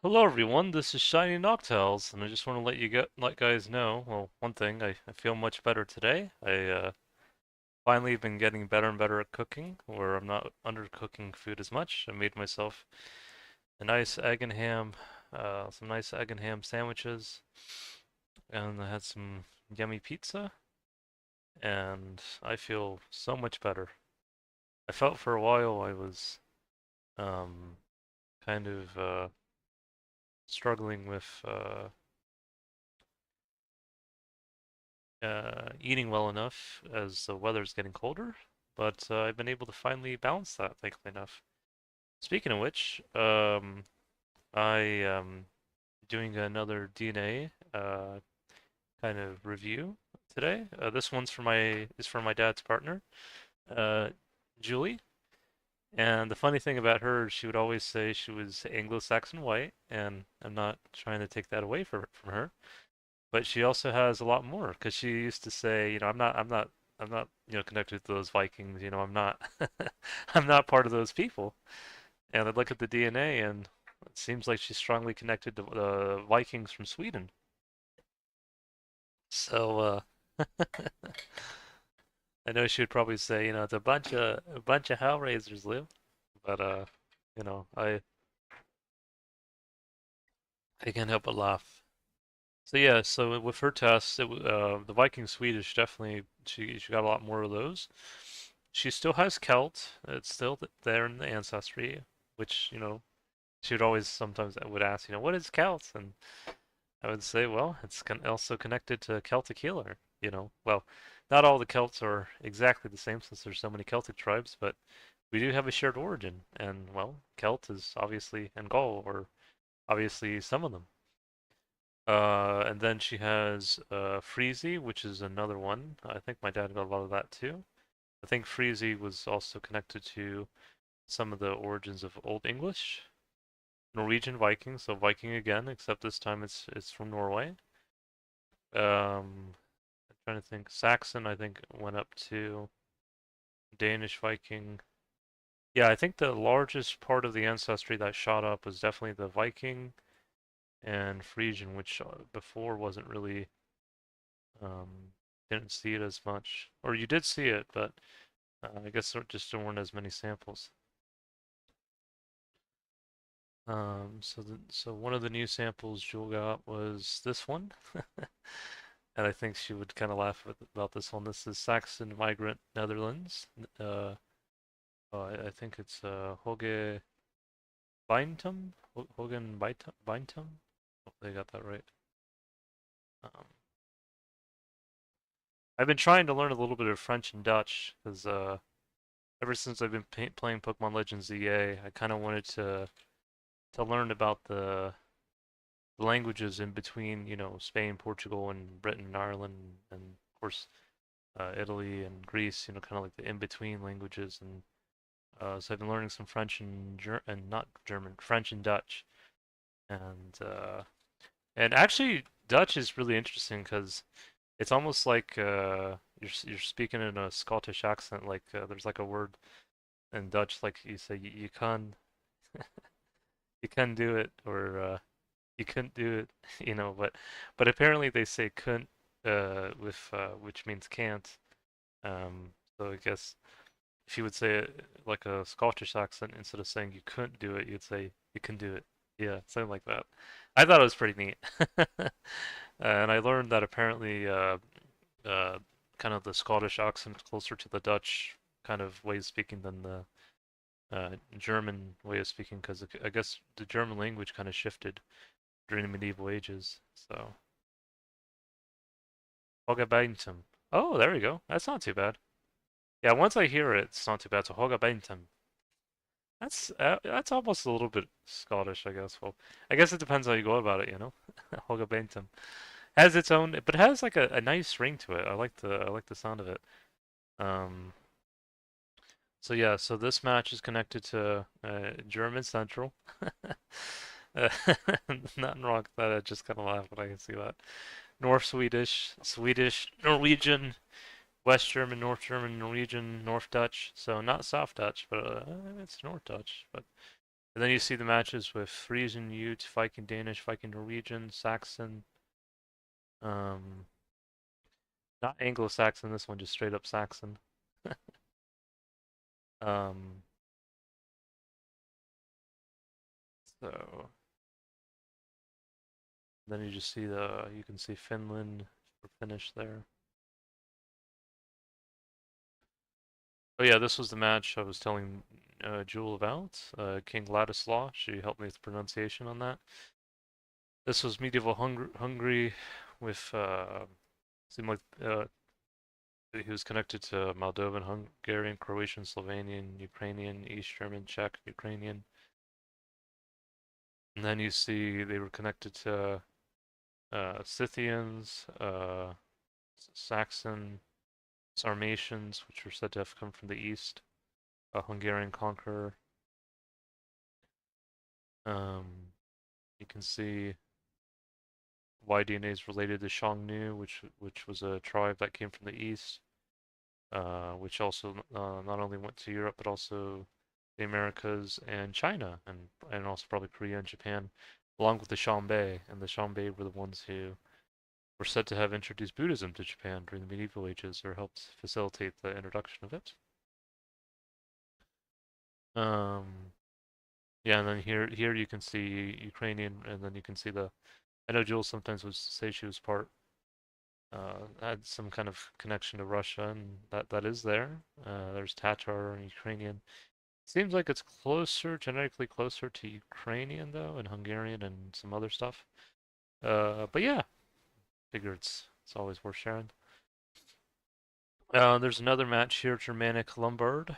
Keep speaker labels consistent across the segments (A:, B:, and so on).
A: Hello everyone, this is Shiny Noctales, and I just want to let guys know, well, one thing, I feel much better today. I finally been getting better and better at cooking, where I'm not undercooking food as much. I made myself a nice egg and ham, some nice egg and ham sandwiches, and I had some yummy pizza, and I feel so much better. I felt for a while I was um, kind of struggling with eating well enough as the weather's getting colder, but I've been able to finally balance that, thankfully enough. Speaking of which, I doing another DNA kind of review today. This one's for my dad's partner, uh, Julie. And the funny thing about her, she would always say she was Anglo-Saxon white, and I'm not trying to take that away from her. But she also has a lot more because she used to say, I'm not, connected to those Vikings. I'm not, I'm not part of those people. And I look at the DNA, and it seems like she's strongly connected to the Vikings from Sweden. So I know she would probably say, it's a bunch of Hellraisers, Lou. But you know, I I can't help but laugh. So yeah, so with her test, the Viking Swedish definitely she got a lot more of those. She still has Celt. It's still there in the ancestry, which she would always sometimes would ask, what is Celt? And I would say, well, it's also connected to Celtic healer. Well, not all the Celts are exactly the same since there's so many Celtic tribes, but we do have a shared origin, and well, Celt is obviously and Gaul, or obviously some of them. And then she has Freezy, which is another one. I think my dad got a lot of that too. I think Freezy was also connected to some of the origins of Old English, Norwegian Viking, so Viking again, except this time it's from Norway. I'm trying to think. Saxon, I think, went up to Danish Viking. Yeah, I think the largest part of the ancestry that shot up was definitely the Viking and Frisian, which before wasn't really didn't see it as much. Or you did see it, but I guess there weren't as many samples. So one of the new samples Jewel got was this one, and I think she would kind of laugh about this one. This is Saxon Migrant Netherlands. Uh, I think it's Hoge Beintum, Hogen Beintum. Hope they got that right. Um, I've been trying to learn a little bit of French and Dutch because ever since I've been playing Pokemon Legends ZA, I kind of wanted to learn about the languages in between, Spain, Portugal, and Britain, and Ireland, and of course Italy and Greece. Kind of like the in-between languages. And so I've been learning some French and not German, French and Dutch, and and actually Dutch is really interesting because it's almost like you're speaking in a Scottish accent. Like there's like a word in Dutch, like you say, you can do it, or you couldn't do it, but apparently they say couldn't with which means can't. So I guess if you would say it like a Scottish accent, instead of saying you couldn't do it, you'd say you can do it. Yeah, something like that. I thought it was pretty neat. And I learned that apparently uh, kind of the Scottish accent is closer to the Dutch kind of way of speaking than the German way of speaking, because I guess the German language kind of shifted during the medieval ages. So, Hogabentum. Oh, there we go. That's not too bad. Yeah, once I hear it, it's not too bad. So Hogabentum. That's almost a little bit Scottish, I guess. Well, I guess it depends how you go about it. Hogabentum has its own, but it has like a nice ring to it. I like the sound of it. Um, so yeah, so this match is connected to German Central. Uh, Nothing wrong with that. I just kind of laugh when I can see that. North Swedish, Swedish, Norwegian, West German, North German, Norwegian, North Dutch. So not South Dutch, but it's North Dutch. But And then you see the matches with Frisian, Ute, Viking Danish, Viking Norwegian, Saxon, um, not Anglo-Saxon, this one just straight up Saxon. Um, so then you just see you can see Finland for Finnish there. Oh yeah, this was the match I was telling Jewel about. King Ladislaw, she helped me with the pronunciation on that. This was medieval Hungary with, seemed like he was connected to Moldovan, Hungarian, Croatian, Slovenian, Ukrainian, East German, Czech, Ukrainian. And then you see they were connected to Scythians, Saxon, Sarmatians, which were said to have come from the east, a Hungarian conqueror. You can see Y DNA is related to Xiongnu, which was a tribe that came from the east, which also not only went to Europe but also the Americas and China, and also probably Korea and Japan, along with the Xianbei. And the Xianbei were the ones who were said to have introduced Buddhism to Japan during the medieval ages, or helped facilitate the introduction of it. Um, yeah, and then here you can see Ukrainian, and then you can see the. I know Jules sometimes would say she was part had some kind of connection to Russia, and that is there. There's Tatar and Ukrainian. Seems like it's closer, genetically closer to Ukrainian though, and Hungarian and some other stuff. But yeah, figure it's always worth sharing. There's another match here, Germanic Lombard.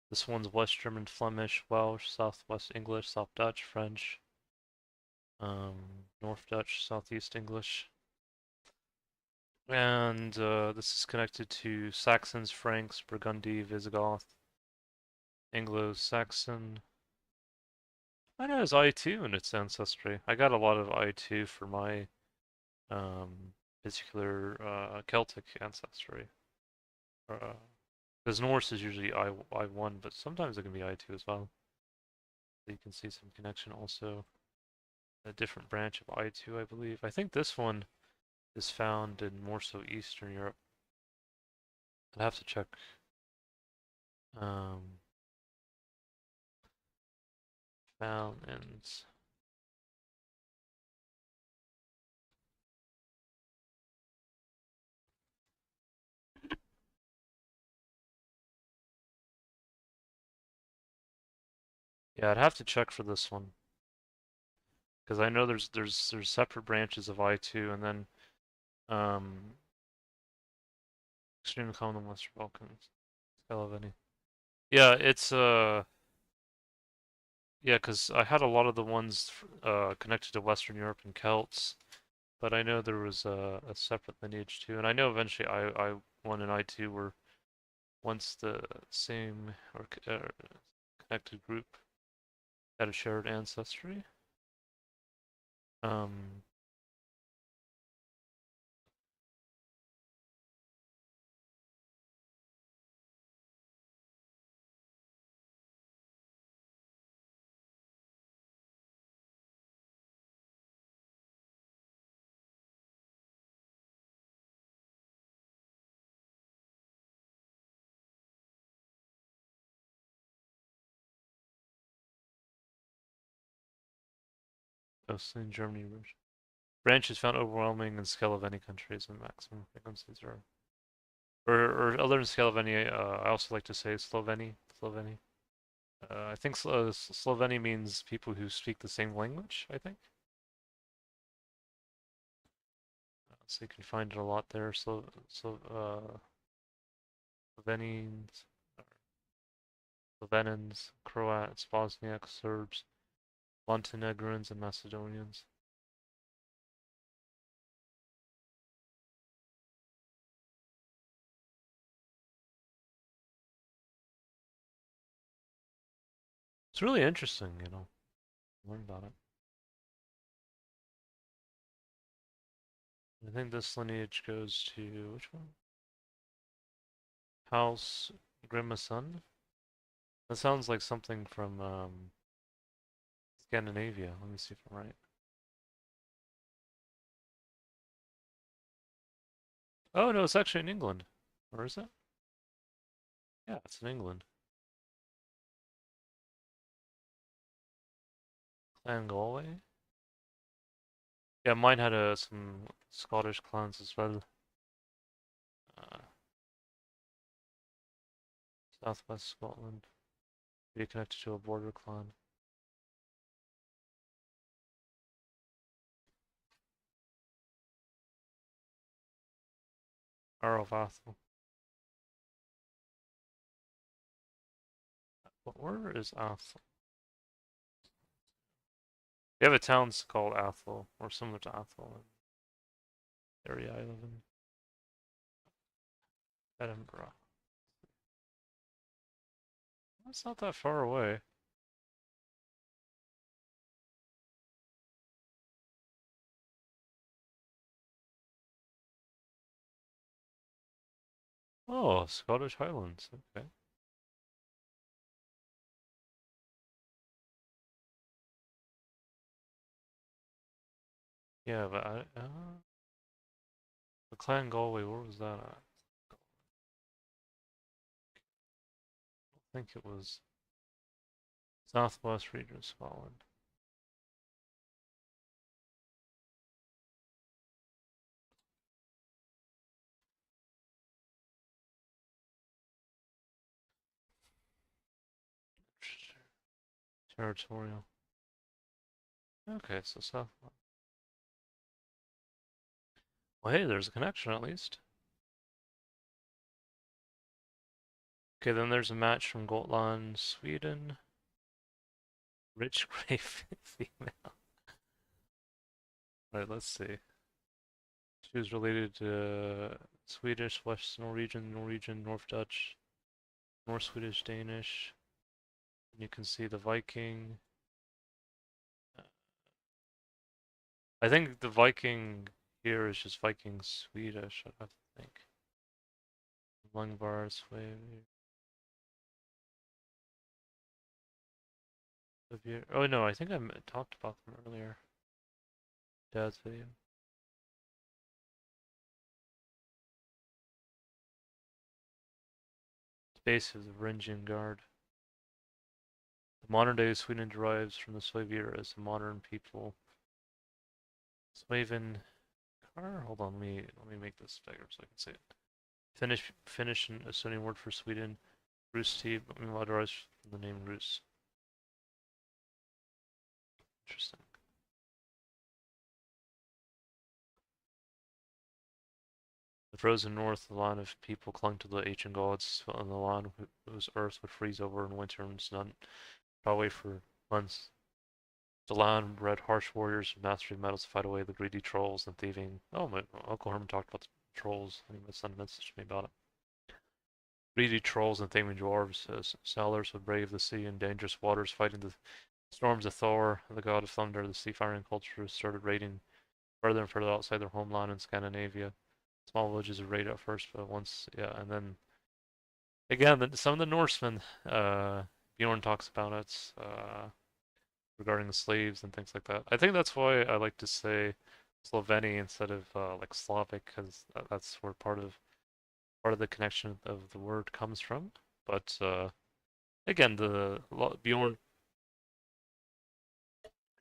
A: This one's West German, Flemish, Welsh, Southwest English, South Dutch, French, North Dutch, Southeast English. And this is connected to Saxons, Franks, Burgundy, Visigoth, Anglo-Saxon. I know it has I2 in its ancestry. I got a lot of I2 for my particular Celtic ancestry. Because Norse is usually I1, but sometimes it can be I2 as well. So you can see some connection also. A different branch of I2, I believe. I think this one is found in more so Eastern Europe. I'd have to check. Um, found in. Yeah, I'd have to check for this one because I know there's separate branches of I2, and then um, extremely common in the Western Balkans. Scala. Yeah, it's yeah, because I had a lot of the ones connected to Western Europe and Celts, but I know there was a separate lineage too, and I know eventually I1 and I2 were once the same or connected group, had a shared ancestry. Um, mostly in Germany. Branches found overwhelming in Scandinavian countries and maximum frequencies are. Or other than Scandinavia, I also like to say Sloveni. Sloveni. I think Sloveni means people who speak the same language, I think. So you can find it a lot there. Slovenians, Slovenins, Croats, Bosniaks, Serbs, Montenegrins, and Macedonians. It's really interesting, learn about it. I think this lineage goes to which one? House Grimason. That sounds like something from Scandinavia. Let me see if I'm right. Oh no, it's actually in England. Or is it? Yeah, it's in England. Clan Galway? Yeah, mine had some Scottish clans as well. Uh, Southwest Scotland. Be connected to a border clan. Earl of Atholl. Where is Atholl? We have a town called Atholl, or similar to Atholl, in the area I live in. Edinburgh. That's not that far away. Oh, Scottish Highlands. Okay. Yeah, but the Clan Galway, where was that at? I think it was Southwest region of Scotland. Territorial. Okay, so South. Well, hey, there's a connection at least. Okay, then there's a match from Gotland, Sweden. Rich gray female. Alright, let's see. She was related to Swedish, West Norwegian, Norwegian, North Dutch, North Swedish, Danish. And you can see the Viking. I think the Viking here is just Viking Swedish, I have to think. Lung bars, wave. Oh no, I think I talked about them earlier. Dad's video. Base of the Varangian Guard. The modern day Sweden derives from the Slave era as a modern people. Slaven car? Hold on, let me make this bigger so I can see it. Finnish and Estonian word for Sweden. Rusti, derives from the name Rus. Interesting. The frozen north, the land of people clung to the ancient gods, and the land whose earth would freeze over in winter and sun probably for months. The land bred harsh warriors who mastered metals to fight away the greedy trolls and thieving. Oh, my Uncle Herman talked about the trolls. I think my son messaged me about it. Greedy trolls and thieving dwarves, sailors would brave the sea and dangerous waters, fighting the storms of Thor, the god of thunder. The seafaring culture started raiding further and further outside their homeland in Scandinavia. Small villages are raided at first, but once, yeah, and then again, some of the Norsemen, Bjorn talks about it, regarding the slaves and things like that. I think that's why I like to say Sloveni instead of like Slavic, because that's where part of the connection of the word comes from. But again, the Bjorn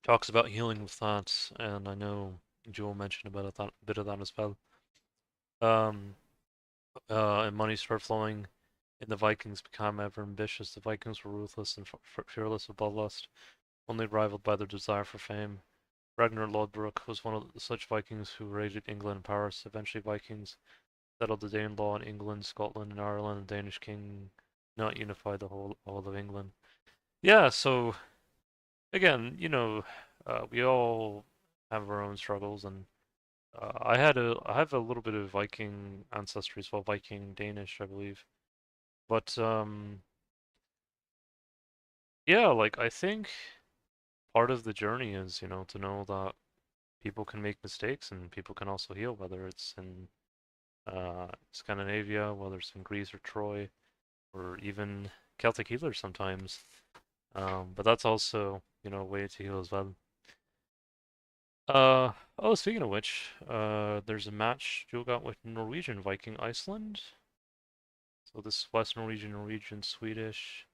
A: talks about healing with thoughts, and I know Joel mentioned about a bit of that as well. Um, and money started flowing, and the Vikings become ever ambitious. The Vikings were ruthless and fearless of bloodlust, only rivaled by their desire for fame. Ragnar Lodbrok was one of such Vikings who raided England and Paris. Eventually, Vikings settled the Danelaw in England, Scotland, and Ireland. The Danish king not unified the whole of England. Yeah, so again, we all have our own struggles, and I have a little bit of Viking ancestry as well, Viking Danish, I believe. But yeah, like I think part of the journey is, to know that people can make mistakes and people can also heal, whether it's in Scandinavia, whether it's in Greece or Troy, or even Celtic healers sometimes. But that's also, you know, a way to heal as well. Oh, speaking of which, there's a match Joe got with Norwegian Viking Iceland. So this is West Norwegian, Norwegian, Swedish,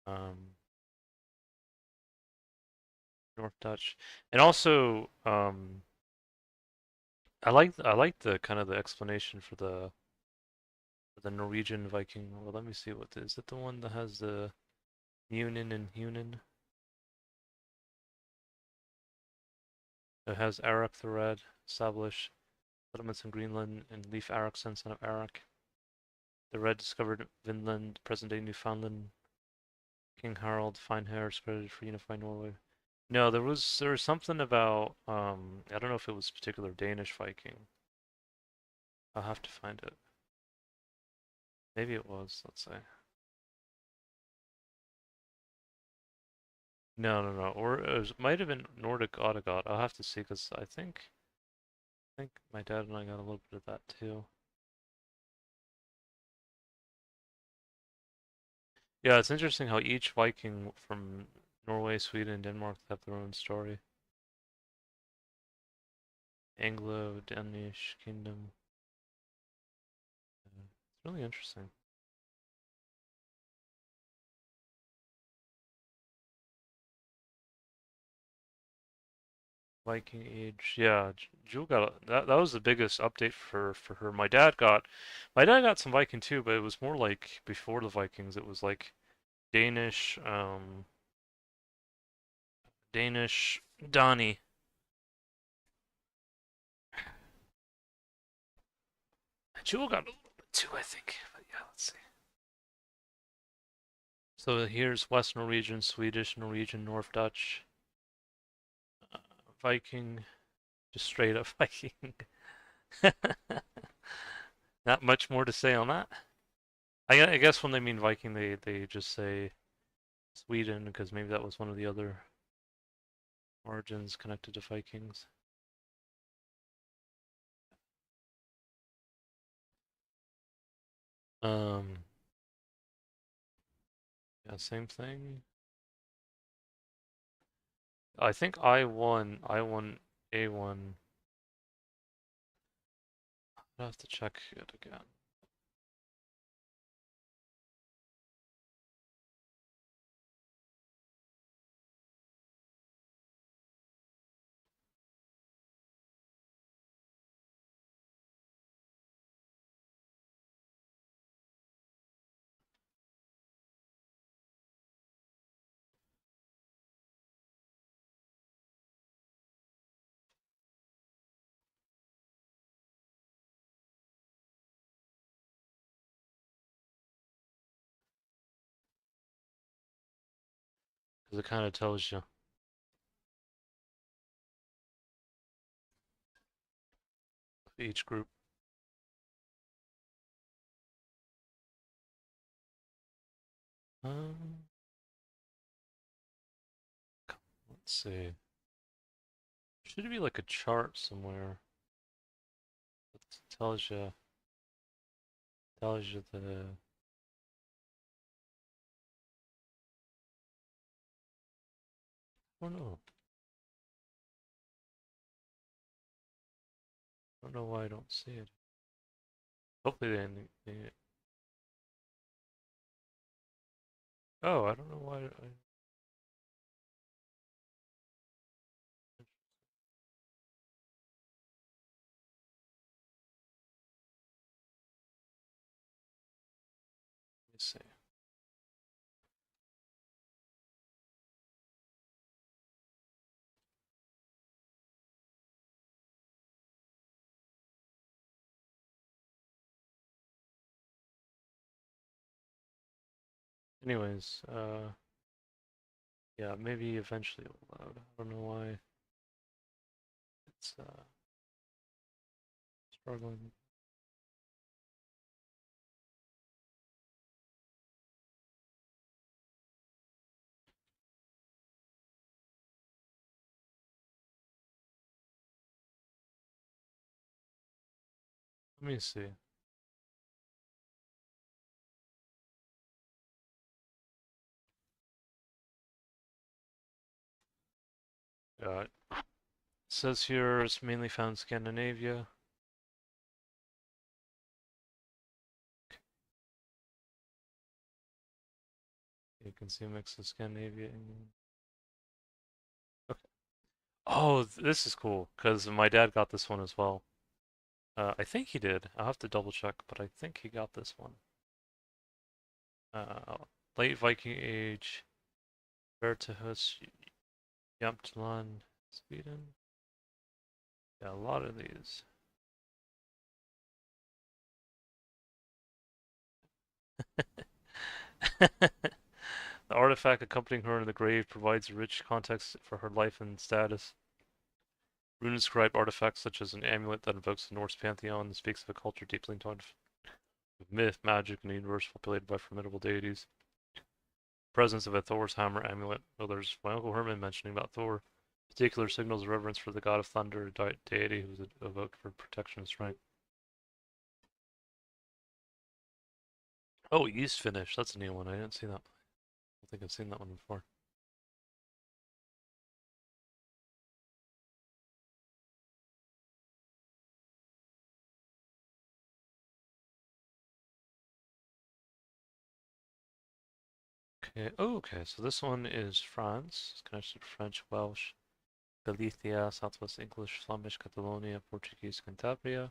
A: um, North Dutch, and also I like the kind of the explanation for the Norwegian Viking. Well, let me see what is it the one that has the Munin and Hunin? It has Arak the Red, established settlements in Greenland and Leif Erikson, son of Arak. The Red discovered Vinland, present-day Newfoundland. King Harald, fine hair, credited for unifying Norway. No, there was something about I don't know if it was particular Danish Viking. I'll have to find it. Maybe it was, let's say. No, no, no. Or it might have been Nordic Autogot. I'll have to see because I think my dad and I got a little bit of that too. Yeah, it's interesting how each Viking from Norway, Sweden, and Denmark have their own story. Anglo-Danish Kingdom. It's really interesting. Viking Age. Yeah, Jewel got that. That was the biggest update for her. My dad got some Viking too, but it was more like before the Vikings. It was like Danish, Danish Donnie. Jewel got a little bit too, I think. But yeah, let's see. So here's West Norwegian, Swedish, Norwegian, North Dutch, uh, Viking, just straight up Viking. Not much more to say on that. I guess when they mean Viking, they just say Sweden because maybe that was one of the other origins connected to Vikings. Um, yeah, same thing. I think I won A1. I have to check it again. Because it kind of tells you each group. Um, let's see. Should be like a chart somewhere that tells you the. Oh no, I don't know why I don't see it. Hopefully they. Oh, I don't know why. Let me see. Anyways, yeah, maybe eventually it'll load. I don't know why it's struggling. Let me see. It says here it's mainly found in Scandinavia. You can see a mix of Scandinavia, England. Okay. Oh, this is cool because my dad got this one as well. I think he did. I'll have to double check, but I think he got this one. Uh, Late Viking Age, Vertihus, Jämtland, Sweden. Yeah, a lot of these. The artifact accompanying her in the grave provides rich context for her life and status. Rune-inscribed artifacts such as an amulet that invokes the Norse pantheon and speaks of a culture deeply entwined with myth, magic, and a universe populated by formidable deities. Presence of a Thor's hammer amulet. Well, there's my Uncle Herman mentioning about Thor. Particular signals of reverence for the god of thunder, a deity who was evoked for protection and strength. Oh, East Finnish. That's a new one. I didn't see that. I don't think I've seen that one before. Okay. Oh, okay. So this one is France. It's connected to French, Welsh, Galicia, Southwest English, Flemish, Catalonia, Portuguese, Cantabria.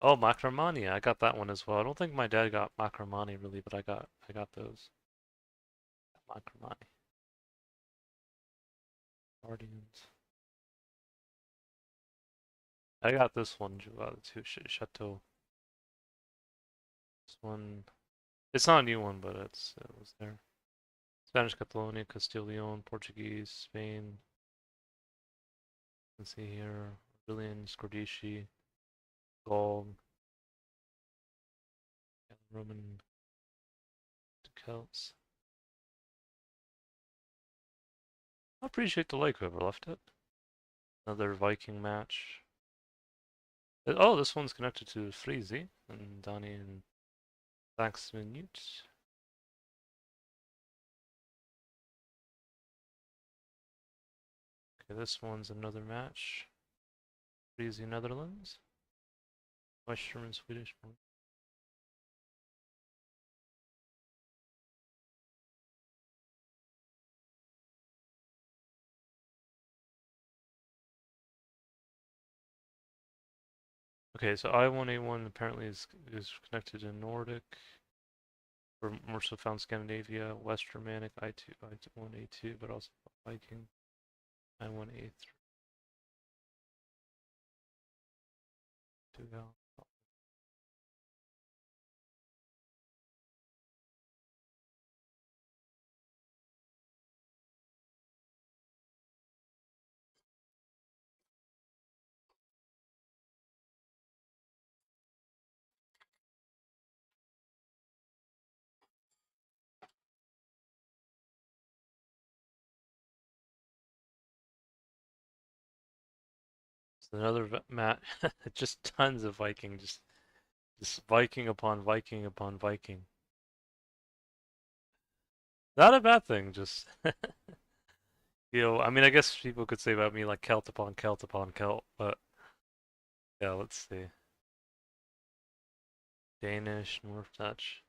A: Oh, Macromania. I got that one as well. I don't think my dad got Macromani really, but I got those. Macromani. Guardians. I got this one too, Chateau. This one, it's not a new one, but it was there. Spanish Catalonia, Castile Leon, Portuguese, Spain. Let's see here. Brazilian, Scordisci, Gaul, Roman Celts. I appreciate the like whoever left it. Another Viking match. Oh, this one's connected to Freezy and Donnie and Saxminute. Okay, this one's another match. Freezy Netherlands. West German, Swedish. Okay, so I1A1 apparently is connected to Nordic, or more so found Scandinavia, West Germanic, I2, I1A2, but also Viking, I1A3. So another mat, just tons of Viking, just Viking upon Viking upon Viking. Not a bad thing, just I mean, I guess people could say about me like Celt upon Celt upon Celt, but yeah, let's see. Danish, North Dutch.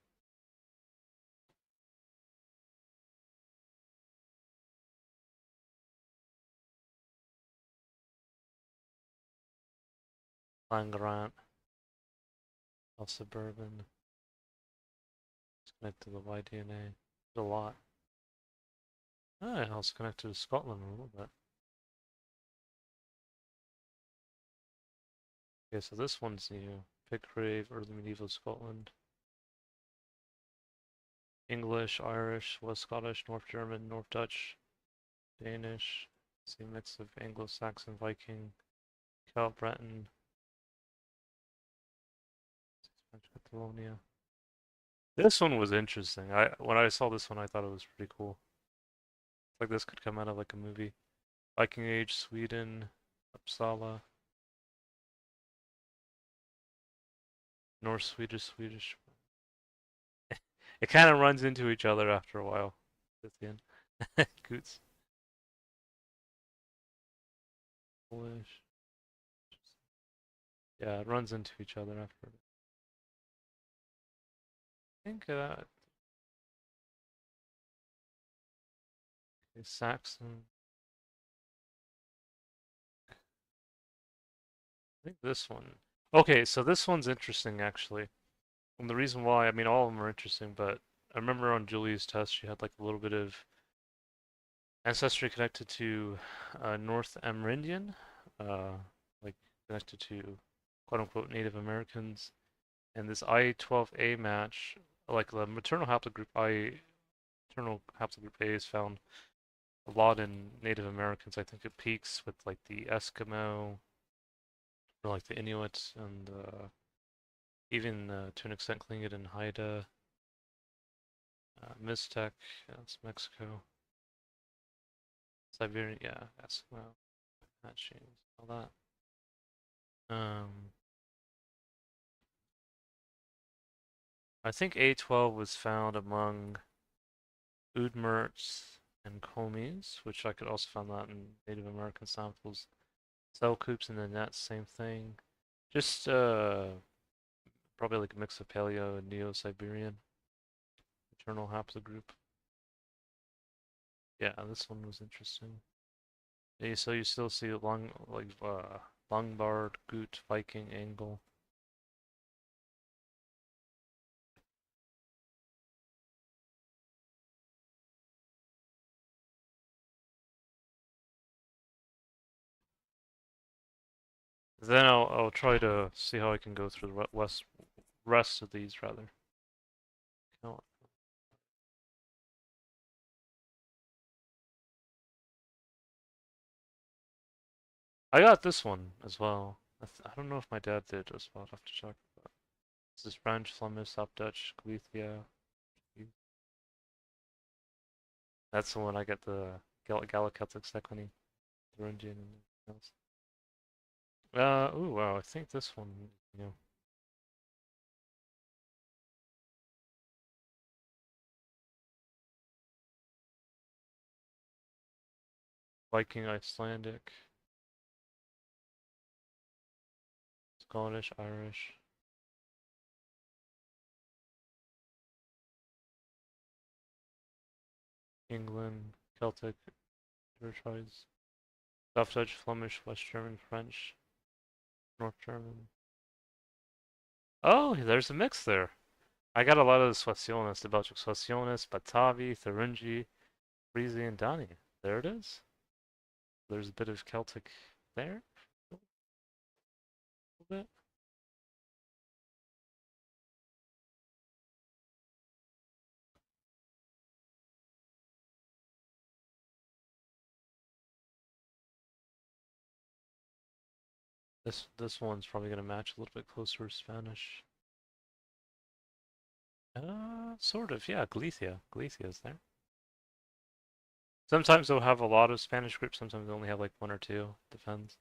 A: Langrant, of Suburban. It's connected to the YDNA. There's a lot. Ah, also connected to Scotland a little bit. Okay, so this one's new. Pickrave, early medieval Scotland. English, Irish, West Scottish, North German, North Dutch, Danish. See a mix of Anglo-Saxon, Viking, Celt, Breton, Catalonia. This one was interesting. When I saw this one, I thought it was pretty cool. Like this could come out of like a movie. Viking Age, Sweden, Uppsala, North Swedish, Swedish. It kind of runs into each other after a while. At the end. Goots. Polish. Yeah, it runs into each other after. I think Saxon. I think this one. Okay, so this one's interesting actually. And the reason why, I mean, all of them are interesting, but I remember on Julie's test, she had like a little bit of ancestry connected to North Amerindian, uh, like connected to quote unquote Native Americans. And this I12A match, like the maternal haplogroup A is found a lot in Native Americans. I think it peaks with like the Eskimo or like the Inuit and even to an extent Tlingit and Haida, Mixtec, that's Mexico, Siberian, yeah, Eskimo, matching, all that. I think A12 was found among Udmurts and Komis, which I could also find that in Native American samples. Cell coops in the net, same thing. Just probably like a mix of Paleo and Neo-Siberian maternal haplogroup. Yeah, this one was interesting. Yeah, so you still see Lombard, Gut, Viking, Angle. Then I'll try to see how I can go through the rest of these rather. No, I got this one as well. I don't know if my dad did as well. I'll have to check. But this is French, Flemish, South Dutch, Galicia. That's the one I get the Gallo-Celtic Second, Thuringian, and else. Ooh, wow, I think this one, you know. Viking, Icelandic, Scottish, Irish, England, Celtic, Dershowitz, South Dutch, Flemish, West German, French, North German. Oh, there's a mix there. I got a lot of the Swasionis, the Belgic Swasionis, Batavi, Thuringi, Pricey, and Dani. There it is. There's a bit of Celtic there. A little bit. This one's probably gonna match a little bit closer to Spanish. Sort of, yeah, Galicia. Galicia is there. Sometimes they'll have a lot of Spanish groups, sometimes they only have like one or two. Depends.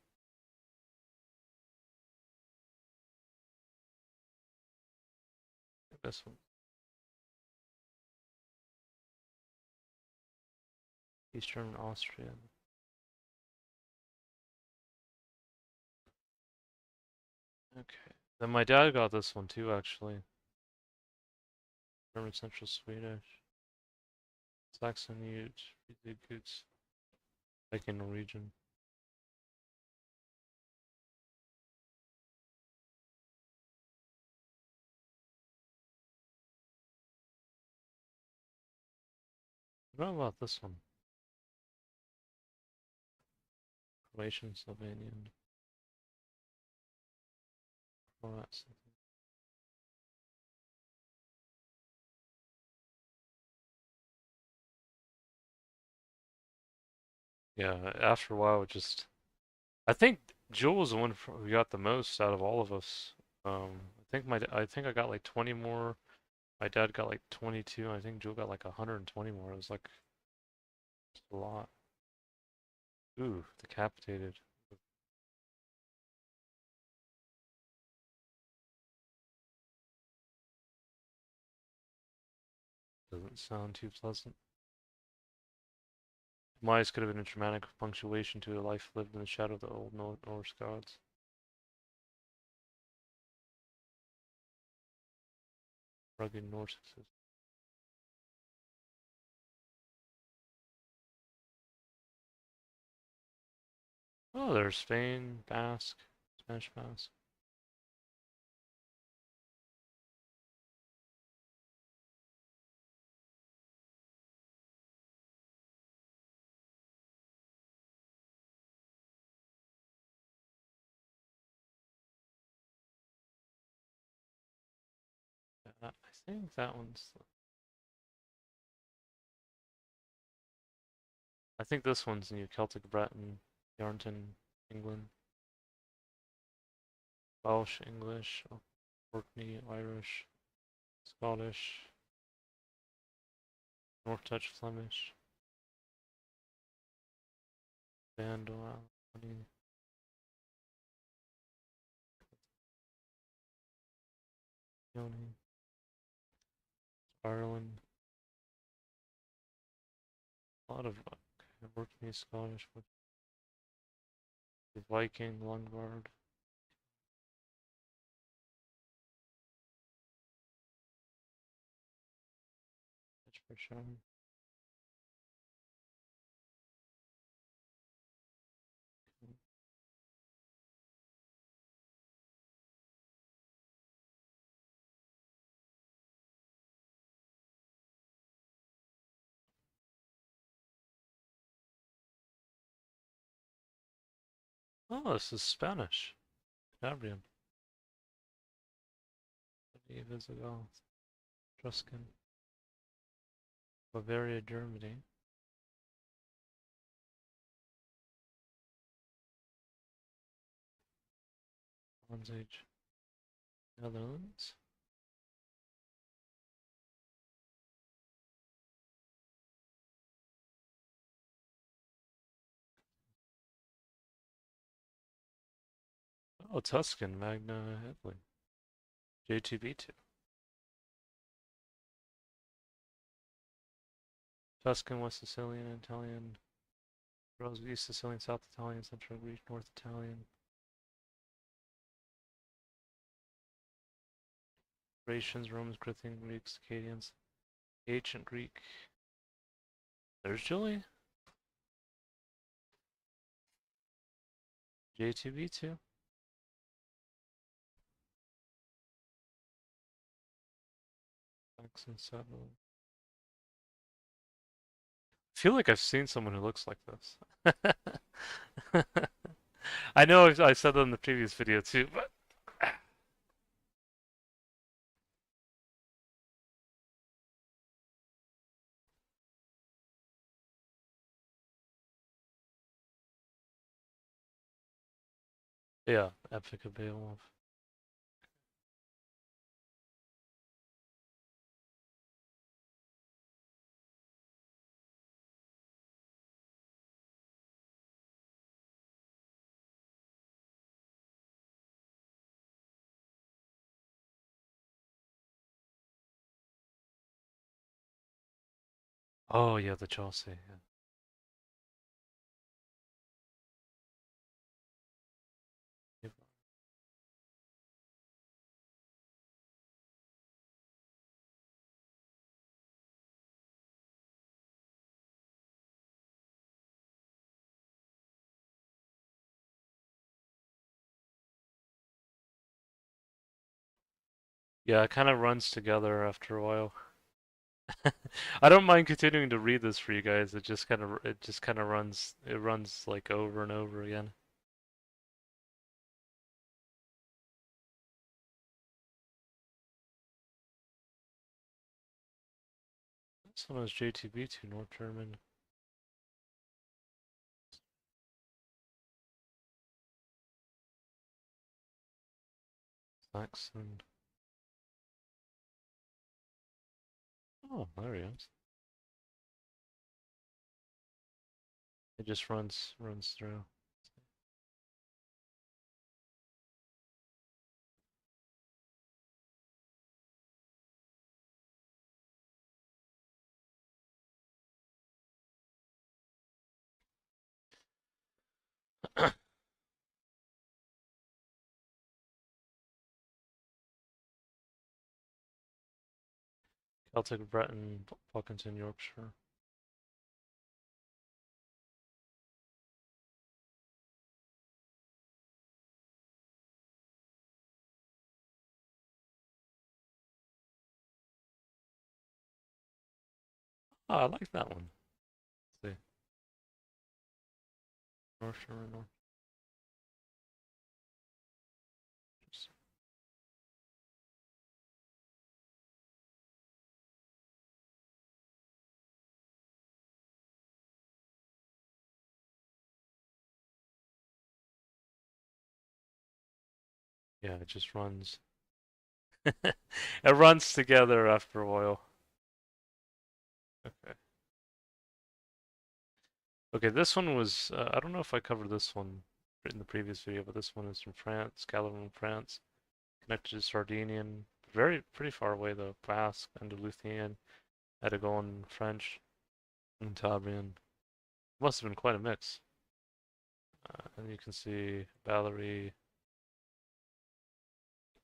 A: This one. Eastern Austrian. Okay. Then my dad got this one too, actually. German Central Swedish. Saxon Ute. Friese Goots. Like in Norwegian. What about this one? Croatian, Slovenian. Croats. Yeah, after a while, it just. I think Joel was the one who got the most out of all of us. I think I got like 20 more. My dad got like 22. I think Joel got like 120 more. It was like a lot. Ooh, decapitated. Doesn't sound too pleasant. Mayas could have been a dramatic punctuation to a life lived in the shadow of the old Norse gods. Rugged Norse existence. Oh, there's Spain, Basque, Spanish Basque. I think that one's. I think this one's New Celtic Breton, Yarnton, England, Welsh, English, Orkney, Irish, Scottish, North Dutch, Flemish, Vandal, Yoni, Ireland. A lot of Orkney, Scottish, Viking, Lungard. That's for sure. Oh, this is Spanish. Gabriel. Visigoth. Etruscan. Bavaria, Germany. Bronze Age. Netherlands. Oh, Tuscan, Magna, Italy. JTB2. Tuscan, West Sicilian, Italian. Rose, East Sicilian, South Italian, Central Greek, North Italian. Thracians, Romans, Scythian, Greeks, Akkadians. Ancient Greek. There's Julie. JTB2. Saxon settled. I feel like I've seen someone who looks like this. I know I said that in the previous video too, but yeah, Epic of Beowulf. Oh yeah, the Chelsea. Yeah. Yeah, it kind of runs together after a while. I don't mind continuing to read this for you guys. It just kind of runs like over and over again. This one was JTB2 North German. Saxon. Oh, there he is. It just runs through. Celtic, Breton, Buckington, Yorkshire. Oh, I like that one. Let's see. Yorkshire, North. Yeah, it just runs. It runs together after a while. Okay. Okay, this one was, I don't know if I covered this one in the previous video, but this one is from France, Gallon, France, connected to Sardinian, pretty far away though, Basque, Andalusian, Aragon, French, and Tabrian. Must have been quite a mix. And you can see Valerie,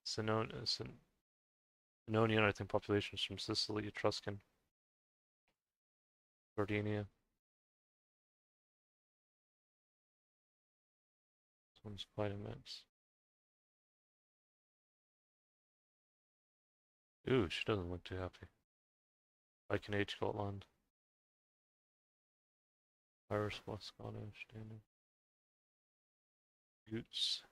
A: Sinonian, I think populations from Sicily, Etruscan, Sardinia. This one's quite a mix. Ooh, she doesn't look too happy. Viking Age Scotland. Irish, West Scottish, Danish. Utes.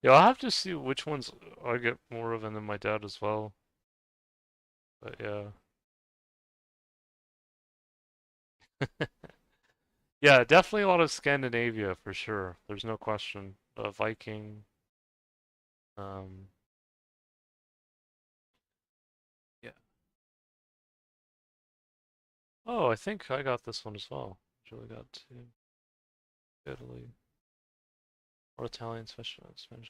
A: Yeah, I'll have to see which ones I get more of, and then my dad as well. But yeah. Yeah, definitely a lot of Scandinavia for sure. There's no question. Viking. Um, yeah. Oh, I think I got this one as well. Julie got two. Italy. Or Italian, Spanish,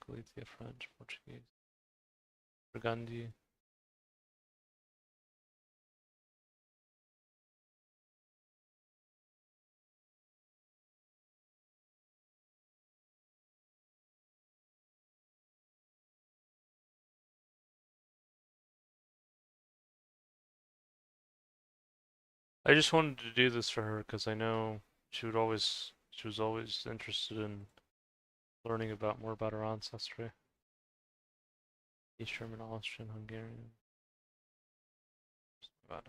A: Galicia, French, Portuguese. Burgundy. I just wanted to do this for her because I know she was always interested in learning about more about her ancestry. East German, Austrian, Hungarian. God.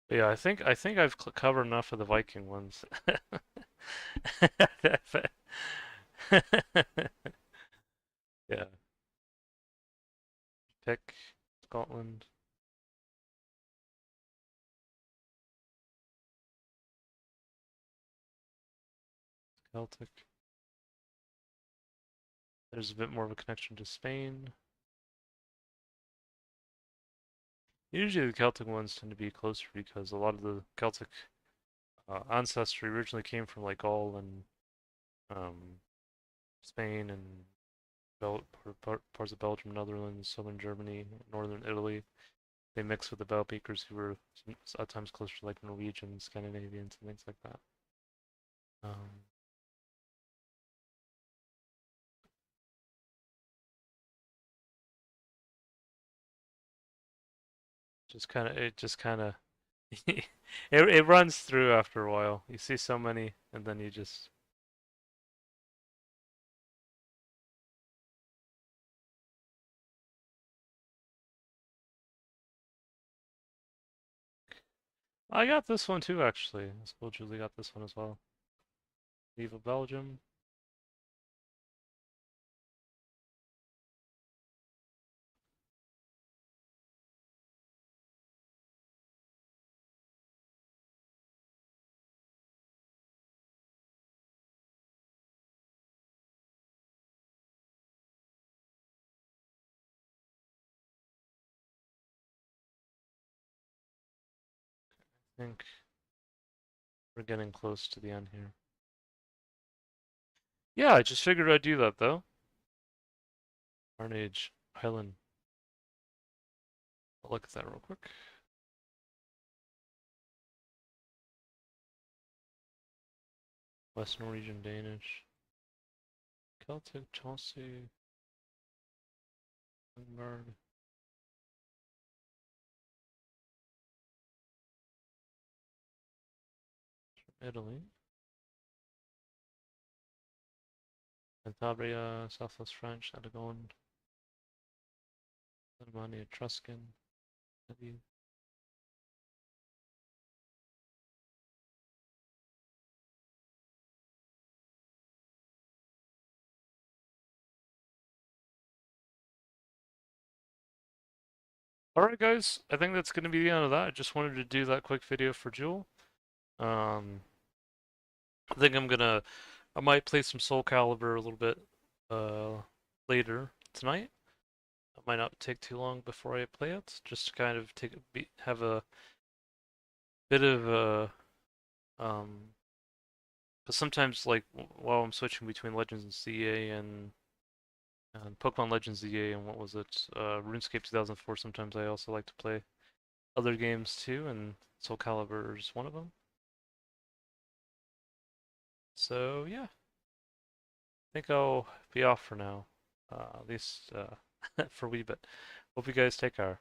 A: But yeah, I think I've covered enough of the Viking ones. Yeah. Pick Scotland, Celtic. There's a bit more of a connection to Spain. Usually the Celtic ones tend to be closer because a lot of the Celtic ancestry originally came from like Gaul and um, Spain and parts of Belgium, Netherlands, southern Germany, northern Italy. They mixed with the Baelbeekers who were at times closer to like Norwegians, Scandinavians, and things like that. Um, just kind of it runs through after a while. You see so many, and then you just. I got this one too, actually. I suppose Julie got this one as well. Viva Belgium. think we're getting close to the end here. Yeah, I just figured I'd do that though. Carnage Highland. I'll look at that real quick. West Norwegian Danish. Celtic Chelsea. Vanguard. Italy. Cantabria, Southwest French, Aragon. Alemannia, Etruscan. Italy. Alright guys, I think that's going to be the end of that. I just wanted to do that quick video for Jewel. Um, I think I might play some Soul Calibur a little bit later tonight. It might not take too long before I play it, just to kind of have a bit of a, but sometimes like while I'm switching between Legends and CA and Pokemon Legends ZA and what was it, RuneScape 2004, sometimes I also like to play other games too, and Soul Calibur is one of them. So yeah, I think I'll be off for now, at least for a wee bit. Hope you guys take care.